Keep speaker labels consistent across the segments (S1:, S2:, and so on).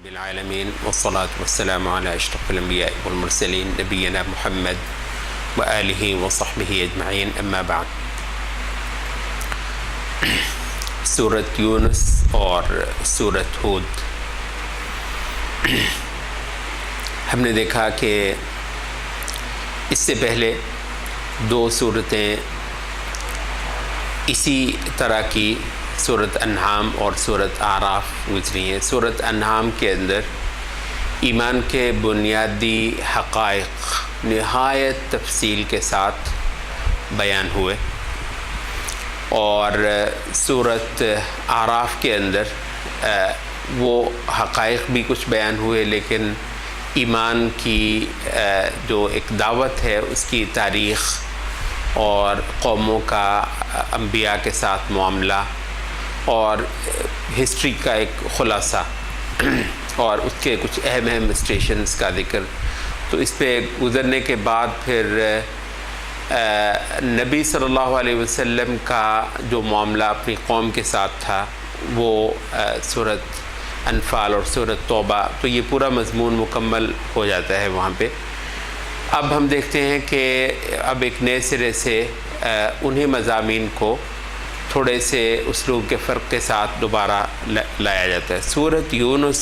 S1: بالعالمین والصلاة والسلام علی اشرف الانبیاء والمرسلین نبینا محمد وآلہ وصحبہ اجمعین، اما بعد۔ سورۃ یونس اور سورۃ ہود، ہم نے دیکھا کہ اس سے پہلے دو صورتیں اسی طرح کی سورۃ انعام اور سورۃ اعراف گزری ہیں۔ سورۃ انعام کے اندر ایمان کے بنیادی حقائق نہایت تفصیل کے ساتھ بیان ہوئے، اور سورۃ اعراف کے اندر وہ حقائق بھی کچھ بیان ہوئے، لیکن ایمان کی جو ایک دعوت ہے اس کی تاریخ اور قوموں کا انبیاء کے ساتھ معاملہ اور ہسٹری کا ایک خلاصہ اور اس کے کچھ اہم اسٹیشنز کا ذکر، تو اس پہ گزرنے کے بعد پھر نبی صلی اللہ علیہ وسلم کا جو معاملہ اپنی قوم کے ساتھ تھا وہ سورۃ انفال اور سورۃ توبہ، تو یہ پورا مضمون مکمل ہو جاتا ہے وہاں پہ۔ اب ہم دیکھتے ہیں کہ اب ایک نئے سرے سے انہیں مضامین کو تھوڑے سے اسلوب کے فرق کے ساتھ دوبارہ لایا جاتا ہے۔ سورۃ یونس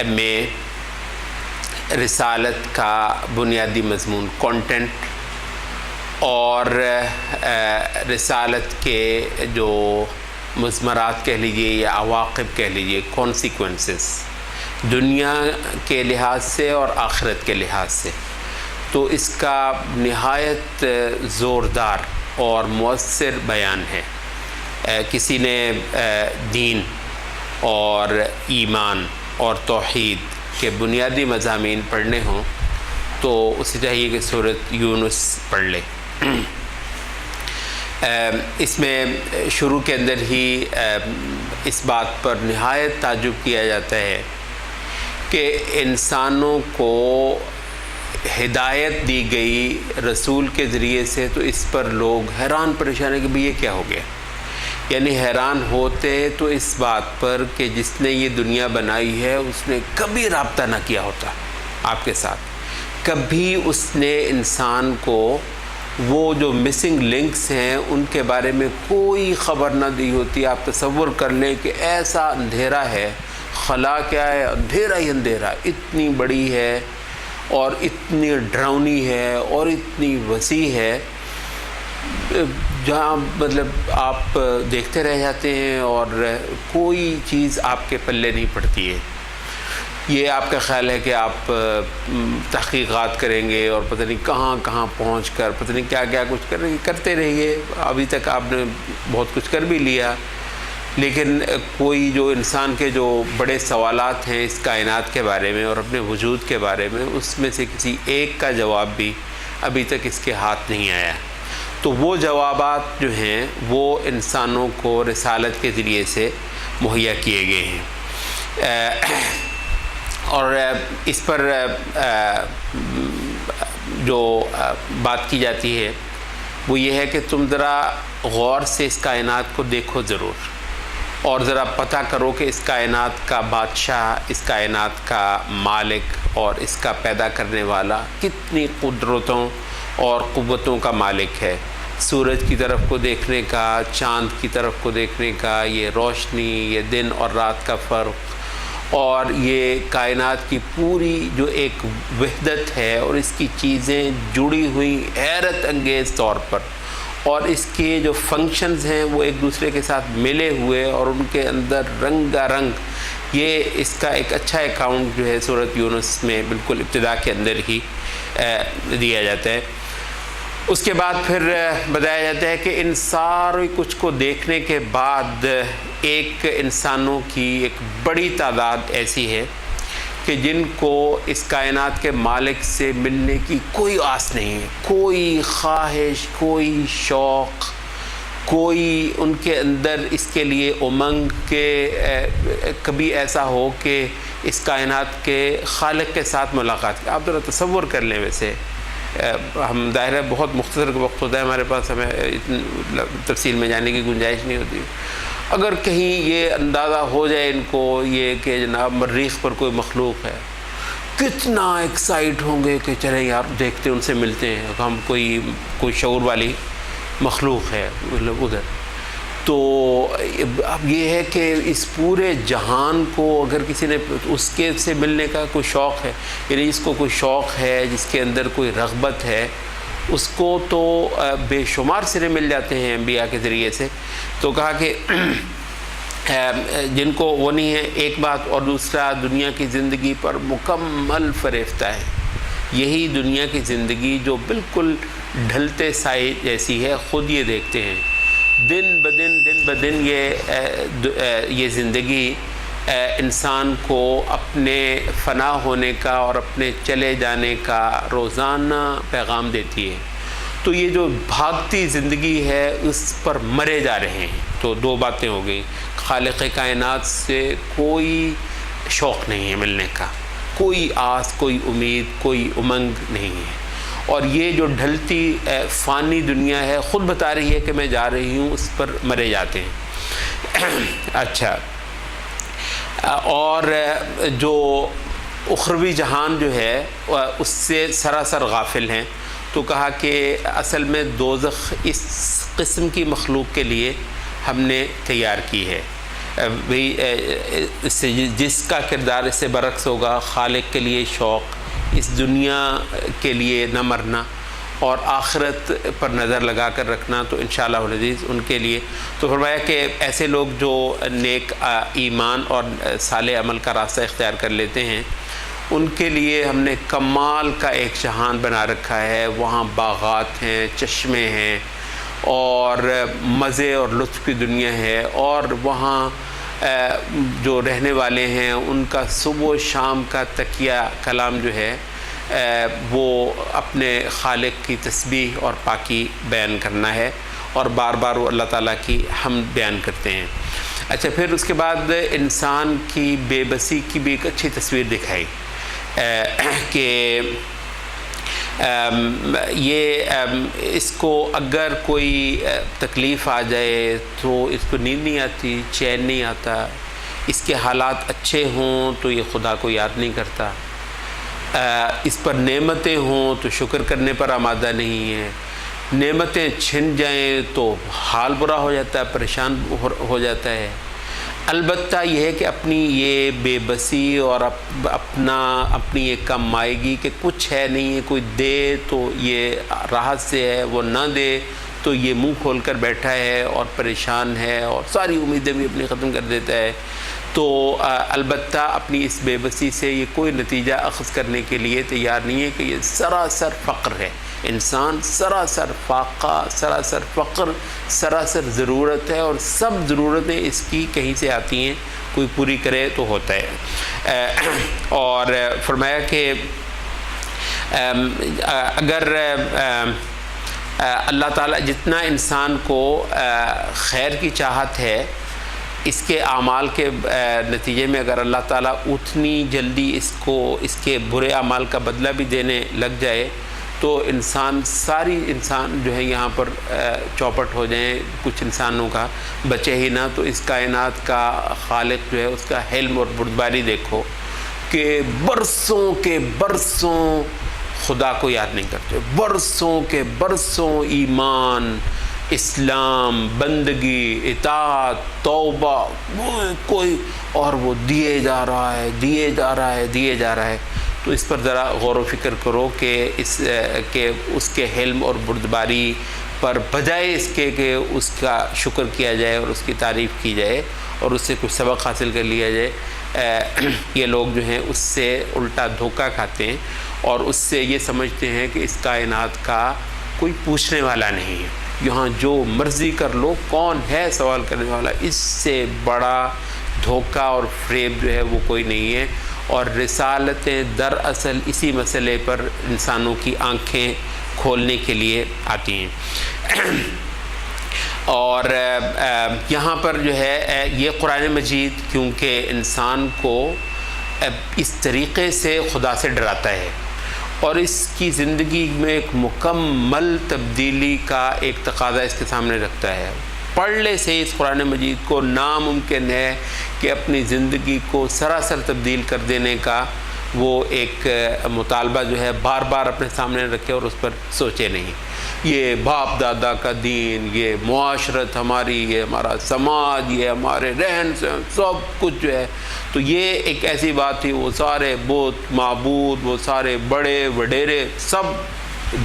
S1: میں رسالت کا بنیادی مضمون کانٹینٹ اور رسالت کے جو مضمرات کہہ لیجیے یا عواقب کہہ لیجیے، کانسیکوینسز، دنیا کے لحاظ سے اور آخرت کے لحاظ سے، تو اس کا نہایت زوردار اور مؤثر بیان ہے۔ کسی نے دین اور ایمان اور توحید کے بنیادی مضامین پڑھنے ہوں تو اسے چاہیے کہ سورۃ یونس پڑھ لے۔ اس میں شروع کے اندر ہی اس بات پر نہایت تعجب کیا جاتا ہے کہ انسانوں کو ہدایت دی گئی رسول کے ذریعے سے، تو اس پر لوگ حیران پریشان ہیں کہ بھئی یہ کیا ہو گیا، یعنی حیران ہوتے تو اس بات پر کہ جس نے یہ دنیا بنائی ہے اس نے کبھی رابطہ نہ کیا ہوتا آپ کے ساتھ، کبھی اس نے انسان کو وہ جو مسنگ لنکس ہیں ان کے بارے میں کوئی خبر نہ دی ہوتی۔ آپ تصور کر لیں کہ ایسا اندھیرا ہے، خلا کیا ہے، اندھیرا ہی اندھیرا، اتنی بڑی ہے اور اتنی ڈراؤنی ہے اور اتنی وسیع ہے، جہاں مطلب آپ دیکھتے رہ جاتے ہیں اور کوئی چیز آپ کے پلے نہیں پڑتی ہے۔ یہ آپ کا خیال ہے کہ آپ تحقیقات کریں گے اور پتہ نہیں کہاں کہاں پہنچ کر پتہ نہیں کیا کیا کچھ کرتے رہیے، ابھی تک آپ نے بہت کچھ کر بھی لیا، لیکن کوئی جو انسان کے جو بڑے سوالات ہیں اس کائنات کے بارے میں اور اپنے وجود کے بارے میں، اس میں سے کسی ایک کا جواب بھی ابھی تک اس کے ہاتھ نہیں آیا۔ تو وہ جوابات جو ہیں وہ انسانوں کو رسالت کے ذریعے سے مہیا کیے گئے ہیں، اور اس پر جو بات کی جاتی ہے وہ یہ ہے کہ تم ذرا غور سے اس کائنات کو دیکھو ضرور، اور ذرا پتہ کرو کہ اس کائنات کا بادشاہ، اس کائنات کا مالک اور اس کا پیدا کرنے والا کتنی قدرتوں اور قوتوں کا مالک ہے۔ سورج کی طرف کو دیکھنے کا، چاند کی طرف کو دیکھنے کا، یہ روشنی، یہ دن اور رات کا فرق، اور یہ کائنات کی پوری جو ایک وحدت ہے اور اس کی چیزیں جڑی ہوئی حیرت انگیز طور پر، اور اس کے جو فنکشنز ہیں وہ ایک دوسرے کے ساتھ ملے ہوئے اور ان کے اندر رنگا رنگ، یہ اس کا ایک اچھا اکاؤنٹ جو ہے سورۃ یونس میں بالکل ابتدا کے اندر ہی دیا جاتا ہے۔ اس کے بعد پھر بتایا جاتا ہے کہ ان سارے کچھ کو دیکھنے کے بعد ایک انسانوں کی ایک بڑی تعداد ایسی ہے کہ جن کو اس کائنات کے مالک سے ملنے کی کوئی آس نہیں ہے، کوئی خواہش، کوئی شوق، کوئی ان کے اندر اس کے لیے امنگ کہ کبھی ایسا ہو کہ اس کائنات کے خالق کے ساتھ ملاقات کی۔ آپ ذرا تصور کر لیں، ویسے ہم ظاہر ہے بہت مختصر وقت ہوتا ہے ہمارے پاس، ہمیں تفصیل میں جانے کی گنجائش نہیں ہوتی، اگر کہیں یہ اندازہ ہو جائے ان کو یہ کہ جناب مریخ پر کوئی مخلوق ہے، کتنا ایکسائٹ ہوں گے کہ چلیں یار دیکھتے ان سے ملتے ہیں، ہم کوئی شعور والی مخلوق ہے مطلب ادھر۔ تو اب یہ ہے کہ اس پورے جہان کو اگر کسی نے اس کے سے ملنے کا کوئی شوق ہے، یعنی جس کو کوئی شوق ہے، جس کے اندر کوئی رغبت ہے، اس کو تو بے شمار سرے مل جاتے ہیں انبیاء کے ذریعے سے۔ تو کہا کہ جن کو وہ نہیں ہے ایک بات، اور دوسرا دنیا کی زندگی پر مکمل فریفتہ ہے۔ یہی دنیا کی زندگی جو بالکل ڈھلتے سائے جیسی ہے، خود یہ دیکھتے ہیں دن بدن یہ زندگی انسان کو اپنے فنا ہونے کا اور اپنے چلے جانے کا روزانہ پیغام دیتی ہے۔ تو یہ جو بھاگتی زندگی ہے اس پر مرے جا رہے ہیں۔ تو دو باتیں ہو گئی، خالق کائنات سے کوئی شوق نہیں ہے ملنے کا، کوئی آس، کوئی امید، کوئی امنگ نہیں ہے، اور یہ جو ڈھلتی فانی دنیا ہے خود بتا رہی ہے کہ میں جا رہی ہوں، اس پر مرے جاتے ہیں۔ اچھا، اور جو اخروی جہان جو ہے اس سے سراسر غافل ہیں۔ تو کہا کہ اصل میں دوزخ اس قسم کی مخلوق کے لیے ہم نے تیار کی ہے، جس کا کردار اس سے برعکس ہوگا، خالق کے لیے شوق، اس دنیا کے لیے نہ مرنا اور آخرت پر نظر لگا کر رکھنا، تو انشاءاللہ العزیز ان کے لیے۔ تو فرمایا کہ ایسے لوگ جو نیک ایمان اور صالح عمل کا راستہ اختیار کر لیتے ہیں، ان کے لیے ہم نے کمال کا ایک جہان بنا رکھا ہے۔ وہاں باغات ہیں، چشمے ہیں، اور مزے اور لطف کی دنیا ہے، اور وہاں جو رہنے والے ہیں ان کا صبح و شام کا تکیہ کلام جو ہے وہ اپنے خالق کی تسبیح اور پاکی بیان کرنا ہے، اور بار بار وہ اللہ تعالیٰ کی حمد بیان کرتے ہیں۔ اچھا، پھر اس کے بعد انسان کی بے بسی کی بھی ایک اچھی تصویر دکھائی کہ یہ اس کو اگر کوئی تکلیف آ جائے تو اس کو نیند نہیں آتی، چین نہیں آتا، اس کے حالات اچھے ہوں تو یہ خدا کو یاد نہیں کرتا، اس پر نعمتیں ہوں تو شکر کرنے پر آمادہ نہیں ہے، نعمتیں چھن جائیں تو حال برا ہو جاتا ہے، پریشان ہو جاتا ہے۔ البتہ یہ ہے کہ اپنی یہ بے بسی اور اپنی یہ کم مائیگی کہ کچھ ہے نہیں ہے، کوئی دے تو یہ راحت سے ہے، وہ نہ دے تو یہ منہ کھول کر بیٹھا ہے اور پریشان ہے اور ساری امیدیں بھی اپنی ختم کر دیتا ہے۔ تو البتہ اپنی اس بے بسی سے یہ کوئی نتیجہ اخذ کرنے کے لیے تیار نہیں ہے کہ یہ سراسر فقر ہے، انسان سراسر فاقہ، سراسر فقر، سراسر ضرورت ہے، اور سب ضرورتیں اس کی کہیں سے آتی ہیں، کوئی پوری کرے تو ہوتا ہے۔ اور فرمایا کہ اگر اللہ تعالیٰ جتنا انسان کو خیر کی چاہت ہے، اس کے اعمال کے نتیجے میں اگر اللہ تعالیٰ اتنی جلدی اس کو اس کے برے اعمال کا بدلہ بھی دینے لگ جائے تو انسان جو ہے یہاں پر چوپٹ ہو جائیں، کچھ انسانوں کا بچے ہی نہ، تو اس کائنات کا خالق جو ہے اس کا حلم اور بردباری دیکھو کہ برسوں کے برسوں خدا کو یاد نہیں کرتے، برسوں کے برسوں ایمان، اسلام، بندگی، اطاعت، توبہ، کوئی اور وہ دیے جا رہا ہے۔ تو اس پر ذرا غور و فکر کرو کہ اس کے حلم اور بردباری پر بجائے اس کے کہ اس کا شکر کیا جائے اور اس کی تعریف کی جائے اور اس سے کچھ سبق حاصل کر لیا جائے، یہ لوگ جو ہیں اس سے الٹا دھوکہ کھاتے ہیں اور اس سے یہ سمجھتے ہیں کہ اس کائنات کا کوئی پوچھنے والا نہیں ہے، یہاں جو مرضی کر لو، کون ہے سوال کرنے والا؟ اس سے بڑا دھوکہ اور فریب جو ہے وہ کوئی نہیں ہے۔ اور رسالتیں دراصل اسی مسئلے پر انسانوں کی آنکھیں کھولنے کے لیے آتی ہیں۔ اور یہاں پر جو ہے یہ قرآن مجید کیونکہ انسان کو اس طریقے سے خدا سے ڈراتا ہے اور اس کی زندگی میں ایک مکمل تبدیلی کا ایک تقاضا اس کے سامنے رکھتا ہے، پڑھ لے صحیح اس قرآن مجید کو، ناممکن ہے کہ اپنی زندگی کو سراسر تبدیل کر دینے کا وہ ایک مطالبہ جو ہے بار بار اپنے سامنے رکھے اور اس پر سوچے نہیں۔ یہ باپ دادا کا دین، یہ معاشرت ہماری، یہ ہمارا سماج، یہ ہمارے رہن سہن، سب کچھ جو ہے، تو یہ ایک ایسی بات تھی، وہ سارے بت معبود، وہ سارے بڑے وڈیرے سب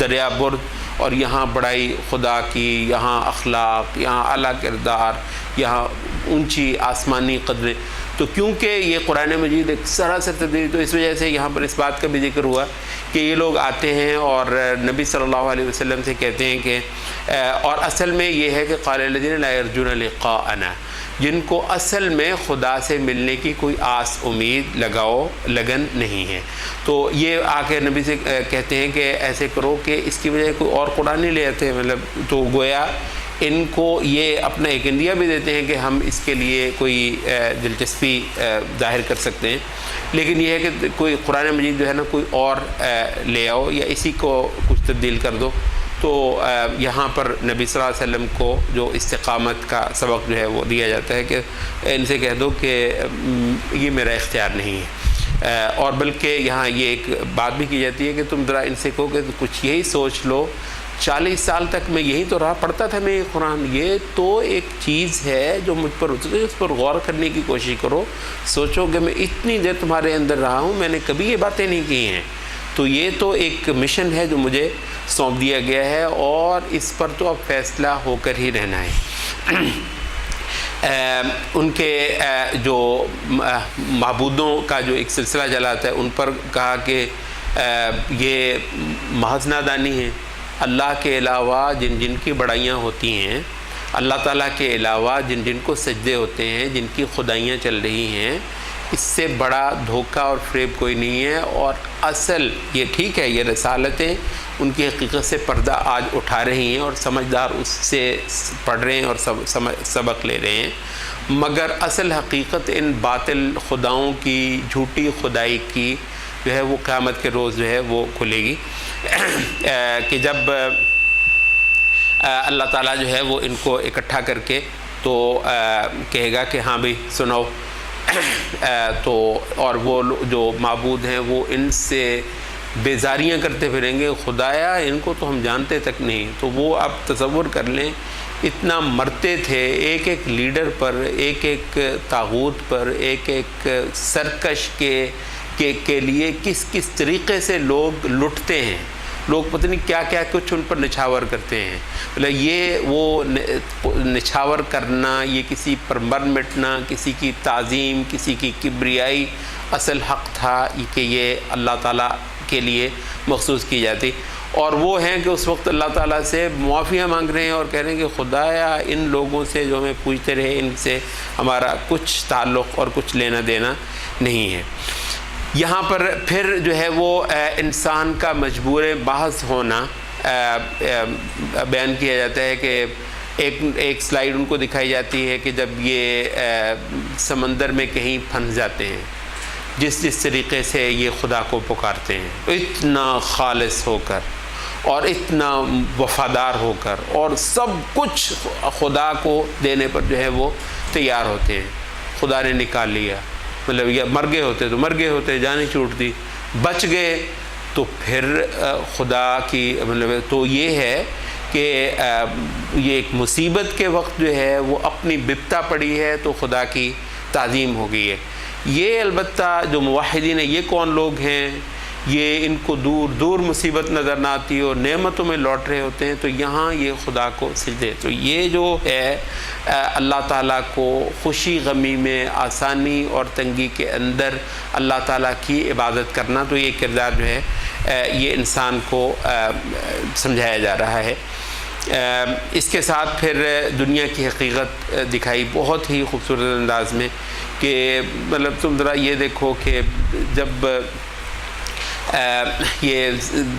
S1: دریا برد، اور یہاں بڑائی خدا کی، یہاں اخلاق، یہاں اعلیٰ کردار، یہاں اونچی آسمانی قدریں۔ تو کیونکہ یہ قرآن مجید ایک سراسر تبدیلی، تو اس وجہ سے یہاں پر اس بات کا بھی ذکر ہوا کہ یہ لوگ آتے ہیں اور نبی صلی اللہ علیہ وسلم سے کہتے ہیں کہ اور اصل میں یہ ہے کہ قال الذین لا یرجون لقاءنا، جن کو اصل میں خدا سے ملنے کی کوئی آس امید لگن نہیں ہے، تو یہ آ کے نبی سے کہتے ہیں کہ ایسے کرو کہ اس کی وجہ کوئی اور قرآن نہیں لے آتے، مطلب تو گویا ان کو یہ اپنا ایک اندیا بھی دیتے ہیں کہ ہم اس کے لیے کوئی دلچسپی ظاہر کر سکتے ہیں، لیکن یہ ہے کہ کوئی قرآن مجید جو ہے نا کوئی اور لے آؤ یا اسی کو کچھ تبدیل کر دو۔ تو یہاں پر نبی صلی اللہ علیہ وسلم کو جو استقامت کا سبق جو ہے وہ دیا جاتا ہے کہ ان سے کہہ دو کہ یہ میرا اختیار نہیں ہے، اور بلکہ یہاں یہ ایک بات بھی کی جاتی ہے کہ تم ذرا ان سے کہو کہ کچھ یہی سوچ لو، 40 سال تک میں یہی تو رہا پڑھتا تھا میں یہ قرآن، یہ تو ایک چیز ہے جو مجھ پر اتری، اس پر غور کرنے کی کوشش کرو، سوچو کہ میں اتنی دیر تمہارے اندر رہا ہوں، میں نے کبھی یہ باتیں نہیں کی ہیں، تو یہ تو ایک مشن ہے جو مجھے سونپ دیا گیا ہے، اور اس پر تو اب فیصلہ ہو کر ہی رہنا ہے۔ ان کے جو معبودوں کا جو ایک سلسلہ چلاتا ہے، ان پر کہا کہ یہ محض نادانی ہے، اللہ کے علاوہ جن جن کی بڑائیاں ہوتی ہیں، اللہ تعالیٰ کے علاوہ جن جن کو سجدے ہوتے ہیں، جن کی خدائیاں چل رہی ہیں، اس سے بڑا دھوکہ اور فریب کوئی نہیں ہے، اور اصل یہ ٹھیک ہے یہ رسالتیں ان کی حقیقت سے پردہ آج اٹھا رہی ہیں اور سمجھدار اس سے پڑھ رہے ہیں اور سبق لے رہے ہیں، مگر اصل حقیقت ان باطل خداؤں کی، جھوٹی خدائی کی جو ہے وہ قیامت کے روز جو ہے وہ کھلے گی، کہ جب اللہ تعالیٰ جو ہے وہ ان کو اکٹھا کر کے تو کہے گا کہ ہاں بھئی سنو، تو اور وہ جو معبود ہیں وہ ان سے بیزاریاں کرتے پھریں گے، خدایا ان کو تو ہم جانتے تک نہیں، تو وہ آپ تصور کر لیں اتنا مرتے تھے ایک ایک لیڈر پر، ایک ایک طاغوت پر، ایک ایک سرکش کے لیے کس کس طریقے سے لوگ لٹتے ہیں، لوگ پتہ نہیں کیا کیا کچھ ان پر نچھاور کرتے ہیں، مطلب یہ وہ نچھاور کرنا، یہ کسی پر مر مٹنا، کسی کی تعظیم، کسی کی کبریائی اصل حق تھا کہ یہ اللہ تعالیٰ کے لیے مخصوص کی جاتی، اور وہ ہیں کہ اس وقت اللہ تعالیٰ سے معافیاں مانگ رہے ہیں اور کہہ رہے ہیں کہ خدایا ان لوگوں سے جو ہمیں پوچھتے رہے ان سے ہمارا کچھ تعلق اور کچھ لینا دینا نہیں ہے۔ یہاں پر پھر جو ہے وہ انسان کا مجبور بحث ہونا بیان کیا جاتا ہے کہ ایک سلائیڈ ان کو دکھائی جاتی ہے کہ جب یہ سمندر میں کہیں پھنس جاتے ہیں، جس طریقے سے یہ خدا کو پکارتے ہیں، اتنا خالص ہو کر اور اتنا وفادار ہو کر اور سب کچھ خدا کو دینے پر جو ہے وہ تیار ہوتے ہیں، خدا نے نکال لیا، مطلب یہ مر گئے ہوتے تو مر گئے ہوتے، جانیں چھوٹ دی، بچ گئے تو پھر خدا کی مطلب تو یہ ہے کہ یہ ایک مصیبت کے وقت جو ہے وہ اپنی بپتا پڑی ہے تو خدا کی تعظیم ہو گئی ہے۔ یہ البتہ جو موحدین ہیں یہ کون لوگ ہیں، یہ ان کو دور دور مصیبت نظر نہ آتی اور نعمتوں میں لوٹ رہے ہوتے ہیں، تو یہاں یہ خدا کو سجدے، تو یہ جو ہے اللہ تعالیٰ کو خوشی غمی میں، آسانی اور تنگی کے اندر اللہ تعالیٰ کی عبادت کرنا، تو یہ کردار جو ہے یہ انسان کو سمجھایا جا رہا ہے۔ اس کے ساتھ پھر دنیا کی حقیقت دکھائی بہت ہی خوبصورت انداز میں کہ مطلب تم ذرا یہ دیکھو کہ جب یہ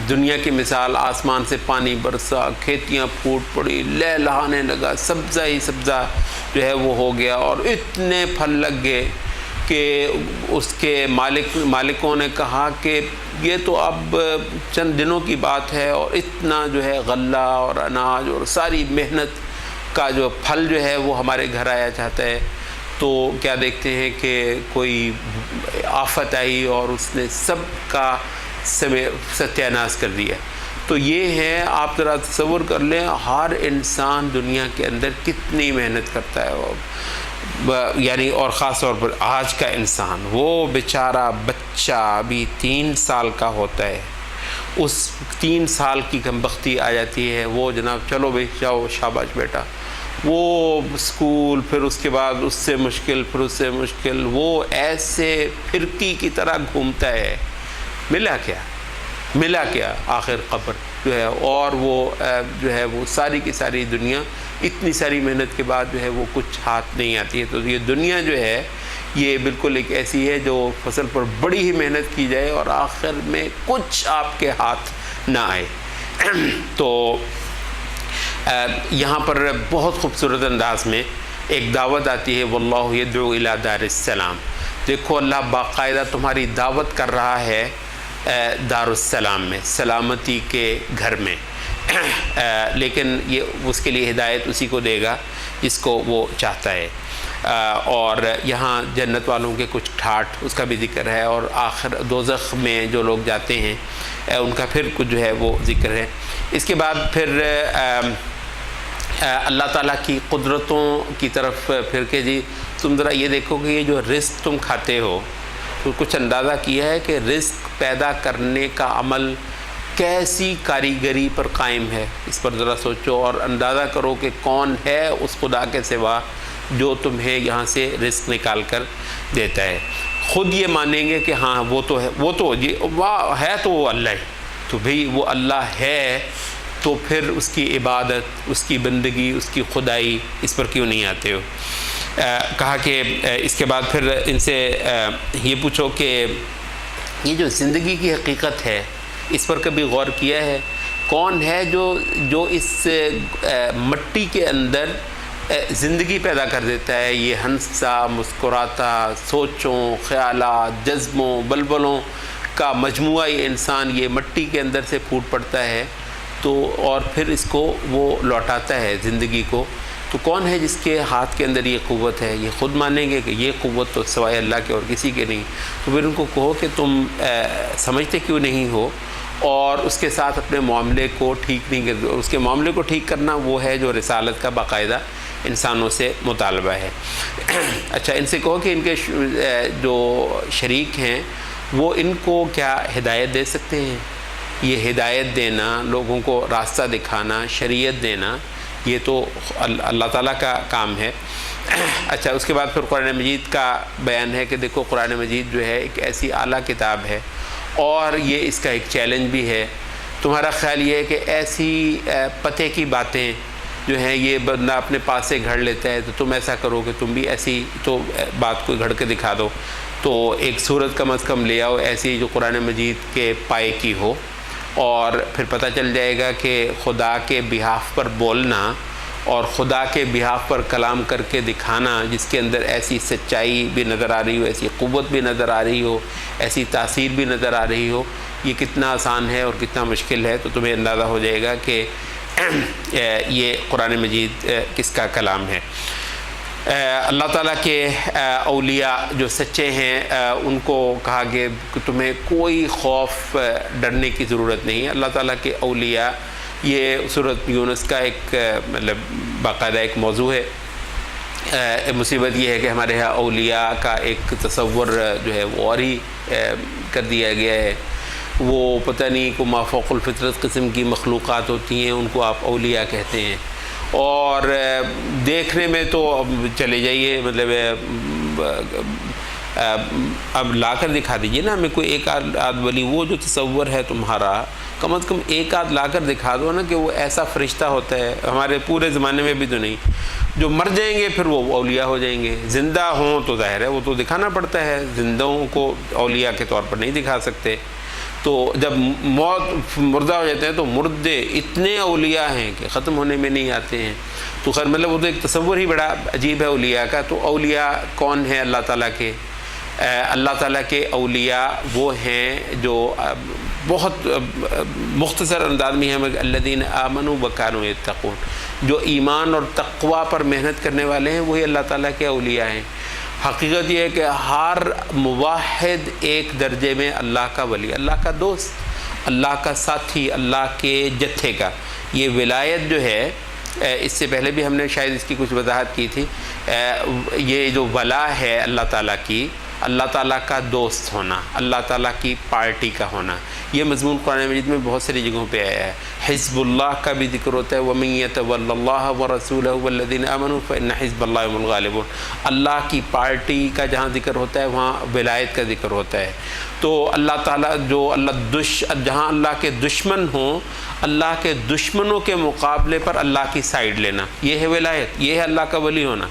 S1: دنیا کی مثال، آسمان سے پانی برسا، کھیتیاں پھوٹ پڑی، لہلہانے لگا، سبزہ ہی سبزہ جو ہے وہ ہو گیا اور اتنے پھل لگ گئے کہ اس کے مالکوں نے کہا کہ یہ تو اب چند دنوں کی بات ہے اور اتنا جو ہے غلہ اور اناج اور ساری محنت کا جو پھل جو ہے وہ ہمارے گھر آیا چاہتا ہے، تو کیا دیکھتے ہیں کہ کوئی آفت آئی اور اس نے سب کا ستیہ ناش کر دیا۔ تو یہ ہے، آپ ذرا تصور کر لیں ہر انسان دنیا کے اندر کتنی محنت کرتا ہے، یعنی اور خاص طور پر آج کا انسان، وہ بیچارہ بچہ ابھی 3 سال کا ہوتا ہے، اس 3 سال کی کمبختی آ جاتی ہے، وہ جناب چلو بھائی جاؤ شاباش بیٹا، وہ اسکول، پھر اس کے بعد اس سے مشکل، پھر اس سے مشکل، وہ ایسے پھرکی کی طرح گھومتا ہے، ملا کیا آخر قبر جو ہے، اور وہ جو ہے وہ ساری کی ساری دنیا اتنی ساری محنت کے بعد جو ہے وہ کچھ ہاتھ نہیں آتی ہے۔ تو یہ دنیا جو ہے یہ بالکل ایک ایسی ہے جو فصل پر بڑی ہی محنت کی جائے اور آخر میں کچھ آپ کے ہاتھ نہ آئے۔ تو یہاں پر بہت خوبصورت انداز میں ایک دعوت آتی ہے، واللہ یدعو الی دار السلام۔ دیکھو اللہ باقاعدہ تمہاری دعوت کر رہا ہے دار السلام میں، سلامتی کے گھر میں، لیکن یہ اس کے لیے ہدایت اسی کو دے گا جس کو وہ چاہتا ہے۔ اور یہاں جنت والوں کے کچھ ٹھاٹھ اس کا بھی ذکر ہے، اور آخر دوزخ میں جو لوگ جاتے ہیں ان کا پھر کچھ جو ہے وہ ذکر ہے۔ اس کے بعد پھر اللہ تعالیٰ کی قدرتوں کی طرف پھر کے جی تم ذرا یہ دیکھو کہ یہ جو رزق تم کھاتے ہو، تو کچھ اندازہ کیا ہے کہ رزق پیدا کرنے کا عمل کیسی کاریگری پر قائم ہے؟ اس پر ذرا سوچو اور اندازہ کرو کہ کون ہے اس خدا کے سوا جو تمہیں یہاں سے رزق نکال کر دیتا ہے۔ خود یہ مانیں گے کہ ہاں وہ تو ہے، وہ تو ہے، تو وہ اللہ ہے، تو بھئی وہ اللہ ہے، تو پھر اس کی عبادت، اس کی بندگی، اس کی خدائی، اس پر کیوں نہیں آتے ہو؟ کہا کہ اس کے بعد پھر ان سے یہ پوچھو کہ یہ جو زندگی کی حقیقت ہے اس پر کبھی غور کیا ہے؟ کون ہے جو اس مٹی کے اندر زندگی پیدا کر دیتا ہے؟ یہ ہنسا، مسکراتا، سوچوں، خیالات، جذبوں، بلبلوں کا مجموعہ یہ انسان یہ مٹی کے اندر سے پھوٹ پڑتا ہے، تو اور پھر اس کو وہ لوٹاتا ہے زندگی کو۔ تو کون ہے جس کے ہاتھ کے اندر یہ قوت ہے؟ یہ خود مانیں گے کہ یہ قوت تو سوائے اللہ کے اور کسی کے نہیں۔ تو پھر ان کو کہو کہ تم سمجھتے کیوں نہیں ہو، اور اس کے ساتھ اپنے معاملے کو ٹھیک نہیں کرتے۔ اور اس کے معاملے کو ٹھیک کرنا وہ ہے جو رسالت کا باقاعدہ انسانوں سے مطالبہ ہے۔ اچھا، ان سے کہو کہ ان کے جو شریک ہیں وہ ان کو کیا ہدایت دے سکتے ہیں؟ یہ ہدایت دینا، لوگوں کو راستہ دکھانا، شریعت دینا، یہ تو اللہ تعالیٰ کا کام ہے۔ اچھا، اس کے بعد پھر قرآن مجید کا بیان ہے کہ دیکھو قرآن مجید جو ہے ایک ایسی اعلیٰ کتاب ہے، اور یہ اس کا ایک چیلنج بھی ہے۔ تمہارا خیال یہ ہے کہ ایسی پتے کی باتیں جو ہیں یہ بندہ اپنے پاس سے گھڑ لیتا ہے، تو تم ایسا کرو کہ تم بھی ایسی تو بات کو گھڑ کے دکھا دو، تو ایک صورت کم از کم لے آؤ ایسی جو قرآن مجید کے پائے کی ہو، اور پھر پتہ چل جائے گا کہ خدا کے بہاف پر بولنا اور خدا کے بہاف پر کلام کر کے دکھانا، جس کے اندر ایسی سچائی بھی نظر آ رہی ہو، ایسی قوت بھی نظر آ رہی ہو، ایسی تاثیر بھی نظر آ رہی ہو، یہ کتنا آسان ہے اور کتنا مشکل ہے۔ تو تمہیں اندازہ ہو جائے گا کہ یہ قرآن مجید کس کا کلام ہے۔ اللہ تعالیٰ کے اولیاء جو سچے ہیں ان کو کہا کہ تمہیں کوئی خوف ڈرنے کی ضرورت نہیں ہے۔ اللہ تعالیٰ کے اولیاء، یہ سورۃ یونس کا ایک مطلب باقاعدہ ایک موضوع ہے۔ مصیبت یہ ہے کہ ہمارے ہاں اولیاء کا ایک تصور جو ہے وہ اور ہی کر دیا گیا ہے۔ وہ پتہ نہیں کو مافوق الفطرت قسم کی مخلوقات ہوتی ہیں، ان کو آپ اولیاء کہتے ہیں، اور دیکھنے میں تو چلے جائیے، مطلب اب لا کر دکھا دیجئے نا ہمیں کوئی ایک آدھ ولی، وہ جو تصور ہے تمہارا کم از کم ایک آدھ لا کر دکھا دو نا کہ وہ ایسا فرشتہ ہوتا ہے۔ ہمارے پورے زمانے میں بھی تو نہیں، جو مر جائیں گے پھر وہ اولیاء ہو جائیں گے، زندہ ہوں تو ظاہر ہے وہ تو دکھانا پڑتا ہے، زندوں کو اولیاء کے طور پر نہیں دکھا سکتے۔ تو جب موت مردہ ہو جاتے ہیں تو مردے اتنے اولیاء ہیں کہ ختم ہونے میں نہیں آتے ہیں۔ تو خیر مطلب وہ تو ایک تصور ہی بڑا عجیب ہے اولیاء کا۔ تو اولیاء کون ہیں اللہ تعالیٰ کے؟ اللہ تعالیٰ کے اولیاء وہ ہیں جو بہت مختصر انداز میں ہمیں الذین آمنوا وکانوا یتقون، جو ایمان اور تقوی پر محنت کرنے والے ہیں وہی اللہ تعالیٰ کے اولیاء ہیں۔ حقیقت یہ ہے کہ ہر موحد ایک درجے میں اللہ کا ولی، اللہ کا دوست، اللہ کا ساتھی، اللہ کے جتھے کا۔ یہ ولایت جو ہے اس سے پہلے بھی ہم نے شاید اس کی کچھ وضاحت کی تھی، یہ جو ولا ہے اللہ تعالیٰ کی، اللہ تعالیٰ کا دوست ہونا، اللہ تعالیٰ کی پارٹی کا ہونا، یہ مضمون قرآن مجید میں بہت ساری جگہوں پہ آیا ہے۔ حزب اللہ کا بھی ذکر ہوتا ہے، وَمَن يَتَوَلَّ اللَّهَ وَرَسُولَهُ وَالَّذِينَ آمَنُوا فَإِنَّ حِزْبَ اللَّهِ هُمُ الْغَالِبُونَ۔ اللہ کی پارٹی کا جہاں ذکر ہوتا ہے وہاں ولایت کا ذکر ہوتا ہے۔ تو اللہ تعالیٰ جہاں اللہ کے دشمن ہوں، اللہ کے دشمنوں کے مقابلے پر اللہ کی سائیڈ لینا، یہ ہے ولایت، یہ ہے اللہ کا ولی ہونا۔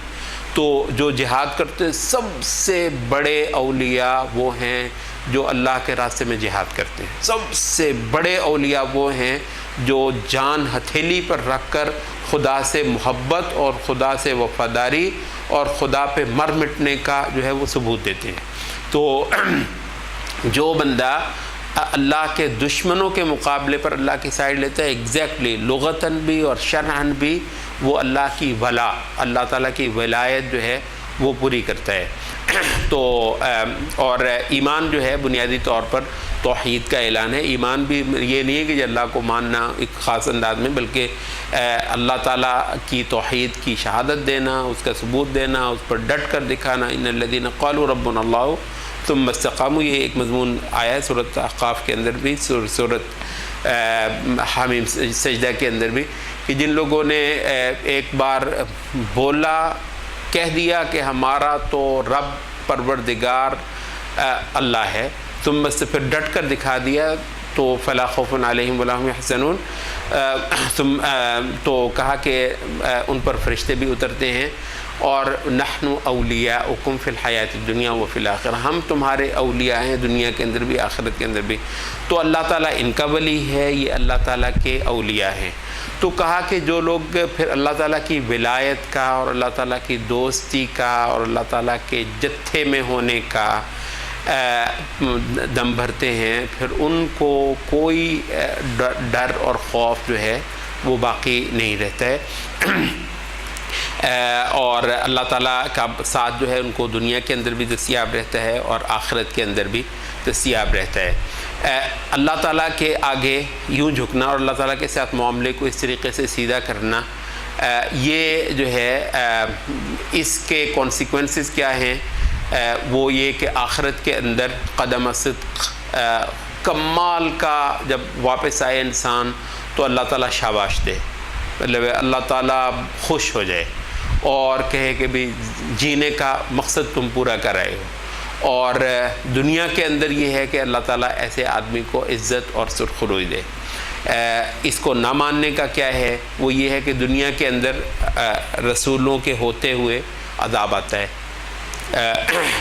S1: تو جو جہاد کرتے ہیں سب سے بڑے اولیاء وہ ہیں جو اللہ کے راستے میں جہاد کرتے ہیں، سب سے بڑے اولیاء وہ ہیں جو جان ہتھیلی پر رکھ کر خدا سے محبت اور خدا سے وفاداری اور خدا پہ مر مٹنے کا جو ہے وہ ثبوت دیتے ہیں۔ تو جو بندہ اللہ کے دشمنوں کے مقابلے پر اللہ کی سائیڈ لیتا ہے، ایگزیکٹلی لغتاً بھی اور شرعاً بھی وہ اللہ کی ولا، اللہ تعالیٰ کی ولایت جو ہے وہ پوری کرتا ہے۔ تو اور ایمان جو ہے بنیادی طور پر توحید کا اعلان ہے۔ ایمان بھی یہ نہیں ہے کہ اللہ کو ماننا ایک خاص انداز میں، بلکہ اللہ تعالیٰ کی توحید کی شہادت دینا، اس کا ثبوت دینا، اس پر ڈٹ کر دکھانا۔ ان الذین قالوا ربنا اللہ ثم استقاموا، یہ ایک مضمون آیا ہے سورۃ احقاف کے اندر بھی، سورۃ حامیم سجدہ کے اندر بھی، کہ جن لوگوں نے ایک بار بولا، کہہ دیا کہ ہمارا تو رب پروردگار اللہ ہے، تم بس پھر ڈٹ کر دکھا دیا تو فلا خوف علیہم ولا هم یحزنون، تو کہا کہ ان پر فرشتے بھی اترتے ہیں، اور نحن اولیاؤکم فی الحیات الدنیا و فی الآخرہ، ہم تمہارے اولیاء ہیں دنیا کے اندر بھی آخرت کے اندر بھی۔ تو اللہ تعالیٰ ان کا ولی ہے، یہ اللہ تعالیٰ کے اولیاء ہیں۔ تو کہا کہ جو لوگ پھر اللہ تعالیٰ کی ولایت کا اور اللہ تعالیٰ کی دوستی کا اور اللہ تعالیٰ کے جتھے میں ہونے کا دم بھرتے ہیں، پھر ان کو کوئی ڈر اور خوف جو ہے وہ باقی نہیں رہتا ہے، اور اللہ تعالیٰ کا ساتھ جو ہے ان کو دنیا کے اندر بھی دستیاب رہتا ہے اور آخرت کے اندر بھی دستیاب رہتا ہے۔ اللہ تعالیٰ کے آگے یوں جھکنا اور اللہ تعالیٰ کے ساتھ معاملے کو اس طریقے سے سیدھا کرنا، یہ جو ہے اس کے کانسیکوینسز کیا ہیں؟ وہ یہ کہ آخرت کے اندر قدم صدق کمال کا جب واپس آئے انسان تو اللہ تعالیٰ شاباش دے، مطلب اللہ تعالیٰ خوش ہو جائے اور کہے کہ بھی جینے کا مقصد تم پورا کر رہے ہو۔ اور دنیا کے اندر یہ ہے کہ اللہ تعالیٰ ایسے آدمی کو عزت اور سرخروئی دے۔ اس کو نہ ماننے کا کیا ہے؟ وہ یہ ہے کہ دنیا کے اندر رسولوں کے ہوتے ہوئے عذاب آتا ہے،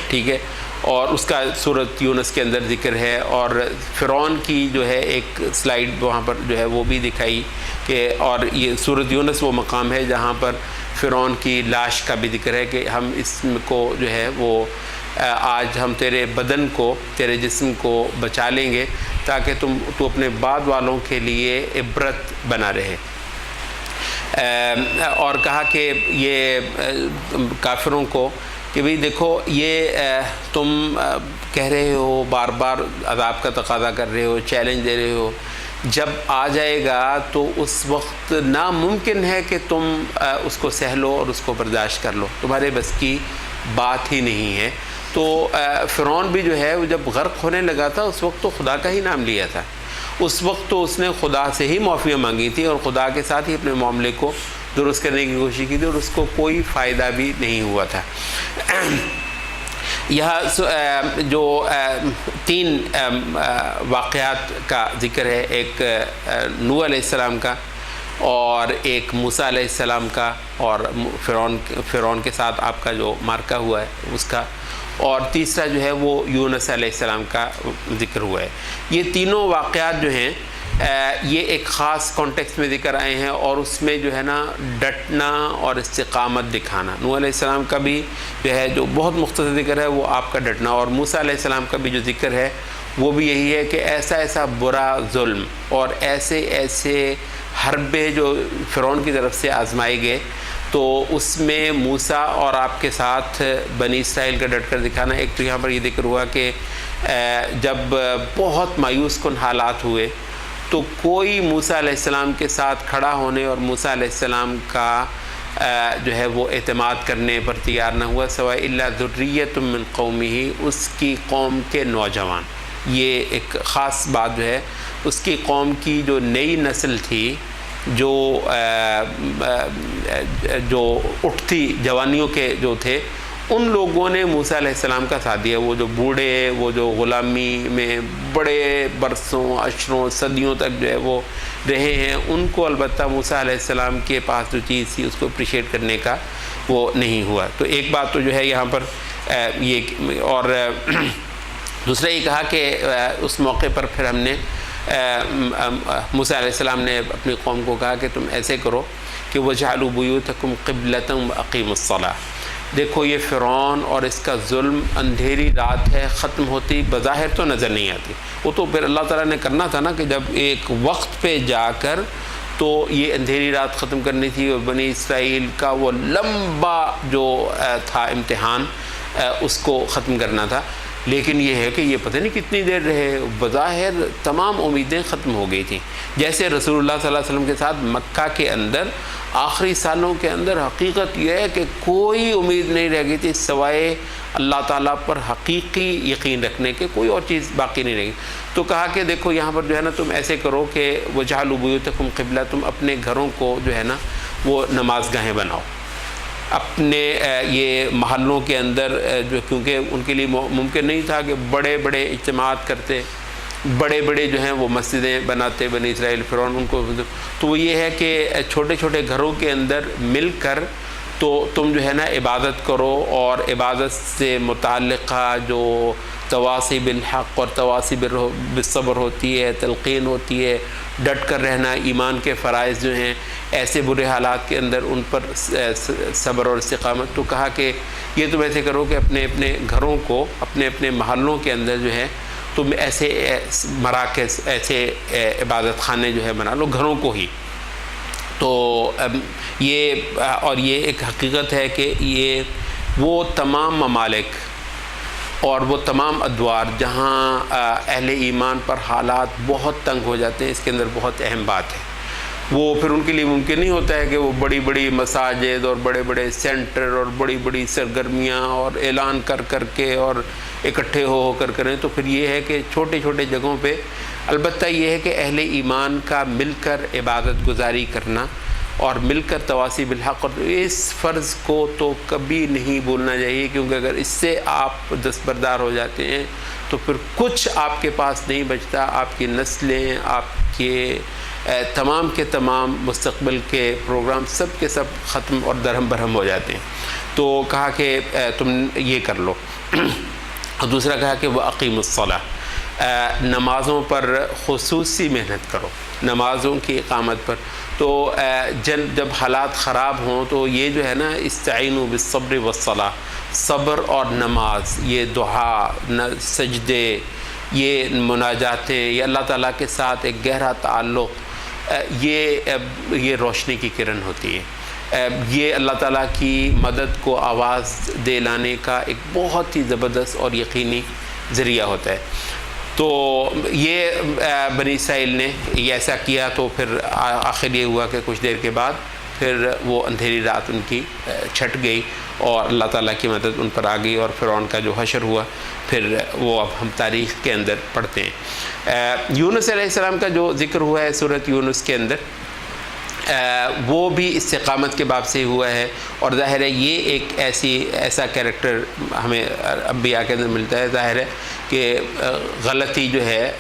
S1: ٹھیک ہے، اور اس کا سورۃ یونس کے اندر ذکر ہے، اور فرعون کی جو ہے ایک سلائیڈ وہاں پر جو ہے وہ بھی دکھائی کہ، اور یہ سورۃ یونس وہ مقام ہے جہاں پر فرعون کی لاش کا بھی ذکر ہے کہ ہم اس کو جو ہے وہ آج ہم تیرے بدن کو، تیرے جسم کو بچا لیں گے تاکہ تو اپنے بعد والوں کے لیے عبرت بنا رہے۔ اور کہا کہ یہ کافروں کو کہ بھئی دیکھو یہ تم کہہ رہے ہو، بار بار عذاب کا تقاضا کر رہے ہو، چیلنج دے رہے ہو، جب آ جائے گا تو اس وقت ناممکن ہے کہ تم اس کو سہ لو اور اس کو برداشت کر لو، تمہارے بس کی بات ہی نہیں ہے۔ تو فرعون بھی جو ہے وہ جب غرق ہونے لگا تھا اس وقت تو خدا کا ہی نام لیا تھا، اس وقت تو اس نے خدا سے ہی معافیاں مانگی تھی اور خدا کے ساتھ ہی اپنے معاملے کو درست کرنے کی کوشش کی تھی، اور اس کو کوئی فائدہ بھی نہیں ہوا تھا۔ یہاں جو تین واقعات کا ذکر ہے، ایک نوح علیہ السلام کا، اور ایک موسیٰ علیہ السلام کا، اور فرعون کے ساتھ آپ کا جو مارکا ہوا ہے اس کا، اور تیسرا جو ہے وہ یونس علیہ السلام کا ذکر ہوا ہے۔ یہ تینوں واقعات جو ہیں یہ ایک خاص کانٹیکسٹ میں ذکر آئے ہیں، اور اس میں جو ہے نا ڈٹنا اور استقامت دکھانا۔ نوح علیہ السلام کا بھی جو ہے جو بہت مختصر ذکر ہے وہ آپ کا ڈٹنا، اور موسیٰ علیہ السلام کا بھی جو ذکر ہے وہ بھی یہی ہے کہ ایسا ایسا برا ظلم اور ایسے ایسے حربے جو فرعون کی طرف سے آزمائے گئے، تو اس میں موسیٰ اور آپ کے ساتھ بنی اسرائیل کا ڈٹ کر دکھانا۔ ایک تو یہاں پر یہ ذکر ہوا کہ جب بہت مایوس کن حالات ہوئے تو کوئی موسیٰ علیہ السلام کے ساتھ کھڑا ہونے اور موسیٰ علیہ السلام کا جو ہے وہ اعتماد کرنے پر تیار نہ ہوا، سوائے الا ذریۃ من قومہ، اس کی قوم کے نوجوان۔ یہ ایک خاص بات جو ہے، اس کی قوم کی جو نئی نسل تھی، جو اٹھتی جوانیوں کے جو تھے، ان لوگوں نے موسیٰ علیہ السلام کا ساتھ دیا۔ وہ جو بوڑھے، وہ جو غلامی میں بڑے برسوں، عشروں، صدیوں تک جو ہے وہ رہے ہیں، ان کو البتہ موسیٰ علیہ السلام کے پاس جو چیز تھی اس کو اپریشیٹ کرنے کا وہ نہیں ہوا۔ تو ایک بات تو جو ہے یہاں پر یہ، اور دوسرا یہ کہا کہ اس موقع پر پھر ہم نے موسیٰ علیہ السلام نے اپنی قوم کو کہا کہ تم ایسے کرو کہ وَاجْعَلُوا بُيُوتَكُمْ قِبْلَةً وَأَقِيمُوا الصَّلَاةَ۔ دیکھو یہ فرعون اور اس کا ظلم اندھیری رات ہے، ختم ہوتی بظاہر تو نظر نہیں آتی، وہ تو پھر اللہ تعالیٰ نے کرنا تھا نا کہ جب ایک وقت پہ جا کر تو یہ اندھیری رات ختم کرنی تھی، اور بنی اسرائیل کا وہ لمبا جو تھا امتحان اس کو ختم کرنا تھا۔ لیکن یہ ہے کہ یہ پتہ نہیں کتنی دیر رہے، بظاہر تمام امیدیں ختم ہو گئی تھیں۔ جیسے رسول اللہ صلی اللہ علیہ وسلم کے ساتھ مکہ کے اندر آخری سالوں کے اندر حقیقت یہ ہے کہ کوئی امید نہیں رہ گئی تھی سوائے اللہ تعالیٰ پر حقیقی یقین رکھنے کے، کوئی اور چیز باقی نہیں رہی۔ تو کہا کہ دیکھو یہاں پر جو ہے نا تم ایسے کرو کہ وَاجْعَلُوا بُيُوتَكُمْ قِبْلَةً، تم اپنے گھروں کو جو ہے نا وہ نماز گاہیں بناؤ، اپنے یہ محلوں کے اندر جو، کیونکہ ان کے لیے ممکن نہیں تھا کہ بڑے بڑے اجتماعات کرتے، بڑے بڑے جو ہیں وہ مسجدیں بناتے بنی اسرائیل، فرعون ان کو، تو وہ یہ ہے کہ چھوٹے چھوٹے گھروں کے اندر مل کر تو تم جو ہے نا عبادت کرو، اور عبادت سے متعلقہ جو تواصی بالحق اور تواصی بالصبر ہوتی ہے، تلقین ہوتی ہے، ڈٹ کر رہنا، ایمان کے فرائض جو ہیں ایسے برے حالات کے اندر ان پر صبر اور استقامت۔ تو کہا کہ یہ تم ایسے کرو کہ اپنے اپنے گھروں کو، اپنے اپنے محلوں کے اندر جو ہے تم ایسے مراکز، ایسے عبادت خانے جو ہے بنا لو، گھروں کو ہی۔ تو یہ، اور یہ ایک حقیقت ہے کہ یہ وہ تمام ممالک اور وہ تمام ادوار جہاں اہل ایمان پر حالات بہت تنگ ہو جاتے ہیں، اس کے اندر بہت اہم بات ہے۔ وہ پھر ان کے لیے ممکن نہیں ہوتا ہے کہ وہ بڑی بڑی مساجد اور بڑے بڑے سینٹر اور بڑی بڑی سرگرمیاں اور اعلان کر کر کے اور اکٹھے ہو کر کریں۔ تو پھر یہ ہے کہ چھوٹے چھوٹے جگہوں پہ، البتہ یہ ہے کہ اہل ایمان کا مل کر عبادت گزاری کرنا اور مل کر تواصی بالحق، اور اس فرض کو تو کبھی نہیں بھولنا چاہیے، کیونکہ اگر اس سے آپ دستبردار ہو جاتے ہیں تو پھر کچھ آپ کے پاس نہیں بچتا، آپ کی نسلیں، آپ کے تمام کے تمام مستقبل کے پروگرام سب کے سب ختم اور درہم برہم ہو جاتے ہیں۔ تو کہا کہ تم یہ کر لو، اور دوسرا کہا کہ وَأَقِيمُوا الصَّلَاةَ، نمازوں پر خصوصی محنت کرو، نمازوں کی اقامت پر۔ تو جب حالات خراب ہوں تو یہ جو ہے نا استعینوا بالصبر والصلاة، صبر اور نماز، یہ دعا، سجدے، یہ مناجاتیں، یہ اللہ تعالیٰ کے ساتھ ایک گہرا تعلق، یہ روشنی کی کرن ہوتی ہے، یہ اللہ تعالیٰ کی مدد کو آواز دے لانے کا ایک بہت ہی زبردست اور یقینی ذریعہ ہوتا ہے۔ تو یہ بنی اسرائیل نے یہ ایسا کیا، تو پھر آخر یہ ہوا کہ کچھ دیر کے بعد پھر وہ اندھیری رات ان کی چھٹ گئی اور اللہ تعالیٰ کی مدد ان پر آ گئی، اور فرعون کا جو حشر ہوا پھر وہ اب ہم تاریخ کے اندر پڑھتے ہیں۔ یونس علیہ السلام کا جو ذکر ہوا ہے سورۃ یونس کے اندر، وہ بھی استقامت کے باب سے ہوا ہے، اور ظاہر ہے یہ ایک ایسا کیریکٹر ہمیں انبیاء کے اندر ملتا ہے۔ ظاہر ہے کہ غلطی جو ہے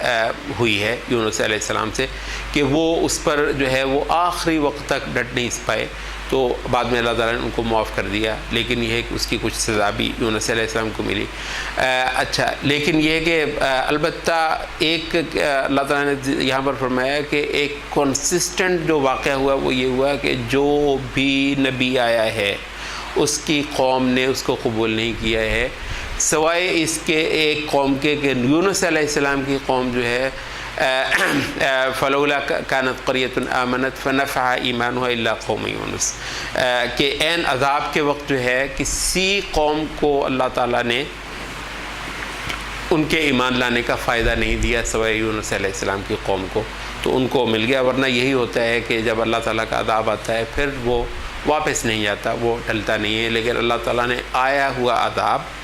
S1: ہوئی ہے یونس علیہ السلام سے، کہ وہ اس پر جو ہے وہ آخری وقت تک ڈٹ نہیں پائے، تو بعد میں اللہ تعالیٰ نے ان کو معاف کر دیا، لیکن یہ ہے کہ اس کی کچھ سزا بھی یونس علیہ السلام کو ملی۔ اچھا، لیکن یہ ہے کہ البتہ ایک اللہ تعالیٰ نے یہاں پر فرمایا کہ ایک کنسسٹنٹ جو واقعہ ہوا وہ یہ ہوا کہ جو بھی نبی آیا ہے اس کی قوم نے اس کو قبول نہیں کیا ہے، سوائے اس کے ایک قوم کے کہ یونس علیہ السلام کی قوم جو ہے فلولا كانت قریۃ آمنت فنفعها ایمانها الا قوم یونس، کہ عین عذاب کے وقت جو ہے کسی قوم کو اللہ تعالیٰ نے ان کے ایمان لانے کا فائدہ نہیں دیا سوائے یونس علیہ السلام کی قوم کو، تو ان کو مل گیا۔ ورنہ یہی ہوتا ہے کہ جب اللہ تعالیٰ کا عذاب آتا ہے پھر وہ واپس نہیں آتا، وہ ٹلتا نہیں ہے، لیکن اللہ تعالیٰ نے آیا ہوا عذاب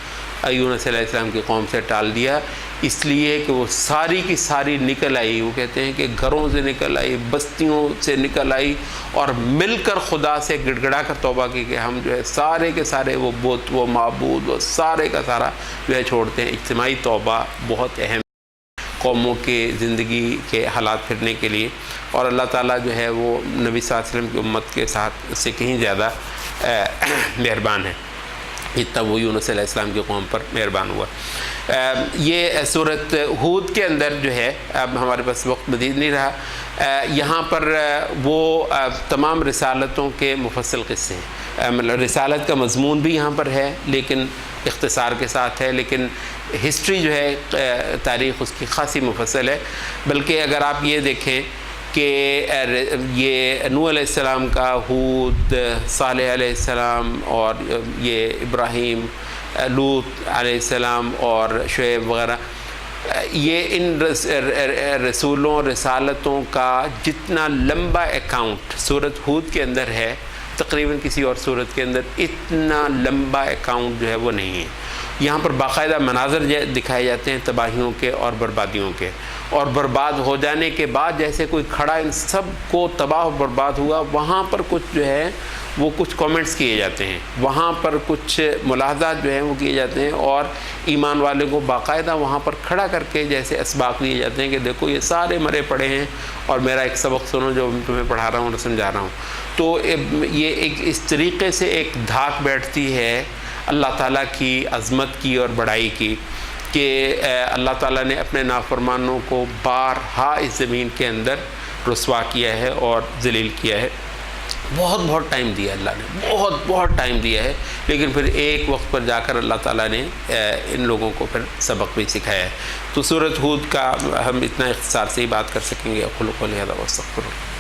S1: یونس علیہ السلام کی قوم سے ٹال دیا، اس لیے کہ وہ ساری کی ساری نکل آئی، وہ کہتے ہیں کہ گھروں سے نکل آئی، بستیوں سے نکل آئی، اور مل کر خدا سے گڑ گڑا کر توبہ کی کہ ہم جو ہے سارے کے سارے وہ بت، وہ معبود، وہ سارے کا سارا جو ہے چھوڑتے ہیں۔ اجتماعی توبہ بہت اہم قوموں کے زندگی کے حالات پھرنے کے لیے، اور اللہ تعالیٰ جو ہے وہ نبی صلی اللہ علیہ وسلم کی امت کے ساتھ سے کہیں زیادہ مہربان ہے جتنا وہ یونس علیہ السلام کی قوم پر مہربان ہوا۔ یہ صورت ہود کے اندر جو ہے، اب ہمارے پاس وقت مزید نہیں رہا، یہاں پر وہ تمام رسالتوں کے مفصل قصے ہیں، مطلب رسالت کا مضمون بھی یہاں پر ہے لیکن اختصار کے ساتھ ہے، لیکن ہسٹری جو ہے تاریخ اس کی خاصی مفصل ہے۔ بلکہ اگر آپ یہ دیکھیں کہ یہ نوح علیہ السلام کا، ہود، صالح علیہ السلام، اور یہ ابراہیم، لوط علیہ السلام اور شعیب وغیرہ، یہ ان رسولوں رسالتوں کا جتنا لمبا اکاؤنٹ سورت ہود کے اندر ہے، تقریباً کسی اور سورت کے اندر اتنا لمبا اکاؤنٹ جو ہے وہ نہیں ہے۔ یہاں پر باقاعدہ مناظر دکھائے جاتے ہیں تباہیوں کے اور بربادیوں کے، اور برباد ہو جانے کے بعد جیسے کوئی کھڑا ان سب کو تباہ و برباد ہوا، وہاں پر کچھ جو ہے وہ کچھ کومنٹس کیے جاتے ہیں، وہاں پر کچھ ملاحظات جو ہیں وہ کیے جاتے ہیں، اور ایمان والے کو باقاعدہ وہاں پر کھڑا کر کے جیسے اسباق دیے جاتے ہیں کہ دیکھو یہ سارے مرے پڑے ہیں اور میرا ایک سبق سنو جو میں تمہیں پڑھا رہا ہوں اور سمجھا رہا ہوں۔ تو یہ ایک اس طریقے سے ایک دھاک بیٹھتی ہے اللہ تعالیٰ کی عظمت کی اور بڑائی کی، کہ اللہ تعالیٰ نے اپنے نافرمانوں کو بارہا اس زمین کے اندر رسوا کیا ہے اور ذلیل کیا ہے۔ بہت ٹائم دیا اللہ نے، بہت ٹائم دیا ہے، لیکن پھر ایک وقت پر جا کر اللہ تعالیٰ نے ان لوگوں کو پھر سبق بھی سکھایا ہے۔ تو سورۃ ہود کا ہم اتنا اختصار سے ہی بات کر سکیں گے۔ اقول قولی ھذا واستغفر اللہ۔